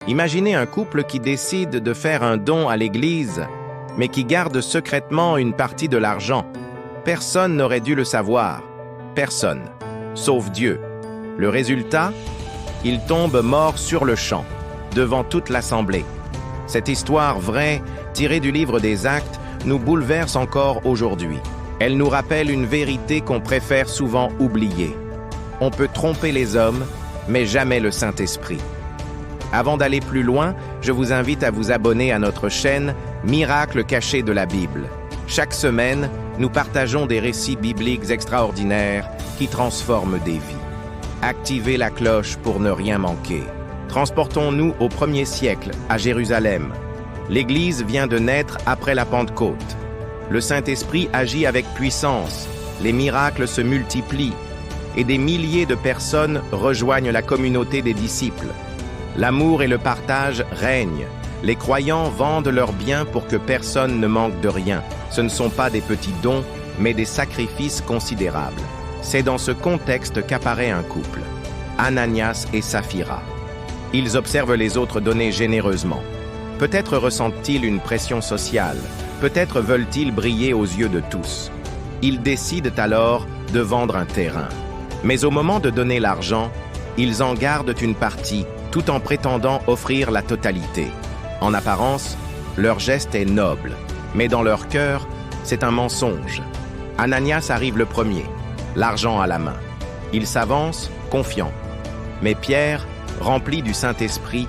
Imaginez un couple qui décide de faire un don à l'église, mais qui garde secrètement une partie de l'argent. Personne n'aurait dû le savoir. Personne. Sauf Dieu. Le résultat? Ils tombent morts sur le champ, devant toute l'assemblée. Cette histoire vraie, tirée du livre des Actes, nous bouleverse encore aujourd'hui. Elle nous rappelle une vérité qu'on préfère souvent oublier. On peut tromper les hommes, mais jamais le Saint-Esprit. Avant d'aller plus loin, je vous invite à vous abonner à notre chaîne Miracles cachés de la Bible. Chaque semaine, nous partageons des récits bibliques extraordinaires qui transforment des vies. Activez la cloche pour ne rien manquer. Transportons-nous au 1er siècle, à Jérusalem. L'Église vient de naître après la Pentecôte. Le Saint-Esprit agit avec puissance, les miracles se multiplient, et des milliers de personnes rejoignent la communauté des disciples. L'amour et le partage règnent. Les croyants vendent leurs biens pour que personne ne manque de rien. Ce ne sont pas des petits dons, mais des sacrifices considérables. C'est dans ce contexte qu'apparaît un couple, Ananias et Saphira. Ils observent les autres donner généreusement. Peut-être ressentent-ils une pression sociale, peut-être veulent-ils briller aux yeux de tous. Ils décident alors de vendre un terrain. Mais au moment de donner l'argent, ils en gardent une partie, tout en prétendant offrir la totalité. En apparence, leur geste est noble, mais dans leur cœur, c'est un mensonge. Ananias arrive le premier, l'argent à la main. Il s'avance, confiant. Mais Pierre, rempli du Saint-Esprit,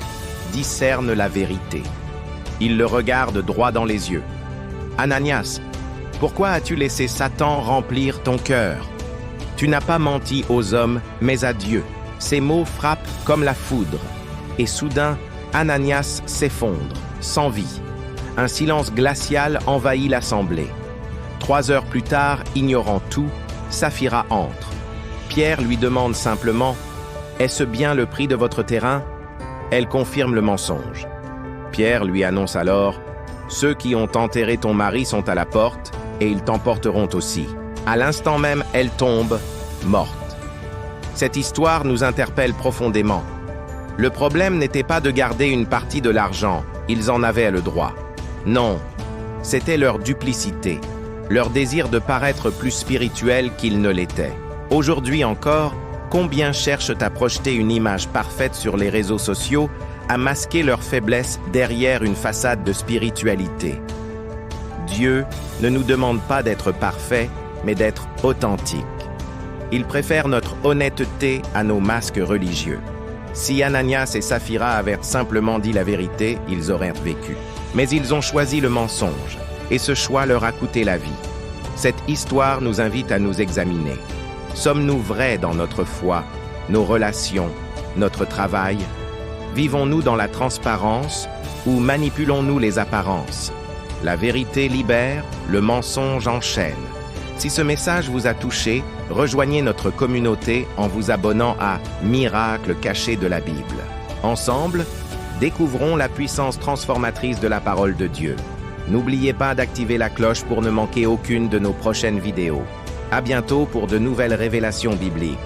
discerne la vérité. Il le regarde droit dans les yeux. « Ananias, pourquoi as-tu laissé Satan remplir ton cœur? Tu n'as pas menti aux hommes, mais à Dieu. » Ces mots frappent comme la foudre. Et soudain, Ananias s'effondre, sans vie. Un silence glacial envahit l'assemblée. 3 heures plus tard, ignorant tout, Saphira entre. Pierre lui demande simplement « Est-ce bien le prix de votre terrain ?» Elle confirme le mensonge. Pierre lui annonce alors « Ceux qui ont enterré ton mari sont à la porte, et ils t'emporteront aussi. » À l'instant même, elle tombe, morte. Cette histoire nous interpelle profondément. Le problème n'était pas de garder une partie de l'argent, ils en avaient le droit. Non, c'était leur duplicité, leur désir de paraître plus spirituel qu'ils ne l'étaient. Aujourd'hui encore, combien cherchent à projeter une image parfaite sur les réseaux sociaux, à masquer leurs faiblesses derrière une façade de spiritualité. Dieu ne nous demande pas d'être parfaits, mais d'être authentiques. Il préfère notre honnêteté à nos masques religieux. Si Ananias et Saphira avaient simplement dit la vérité, ils auraient vécu. Mais ils ont choisi le mensonge, et ce choix leur a coûté la vie. Cette histoire nous invite à nous examiner. Sommes-nous vrais dans notre foi, nos relations, notre travail? Vivons-nous dans la transparence ou manipulons-nous les apparences? La vérité libère, le mensonge enchaîne. Si ce message vous a touché, rejoignez notre communauté en vous abonnant à Miracles cachés de la Bible. Ensemble, découvrons la puissance transformatrice de la parole de Dieu. N'oubliez pas d'activer la cloche pour ne manquer aucune de nos prochaines vidéos. À bientôt pour de nouvelles révélations bibliques.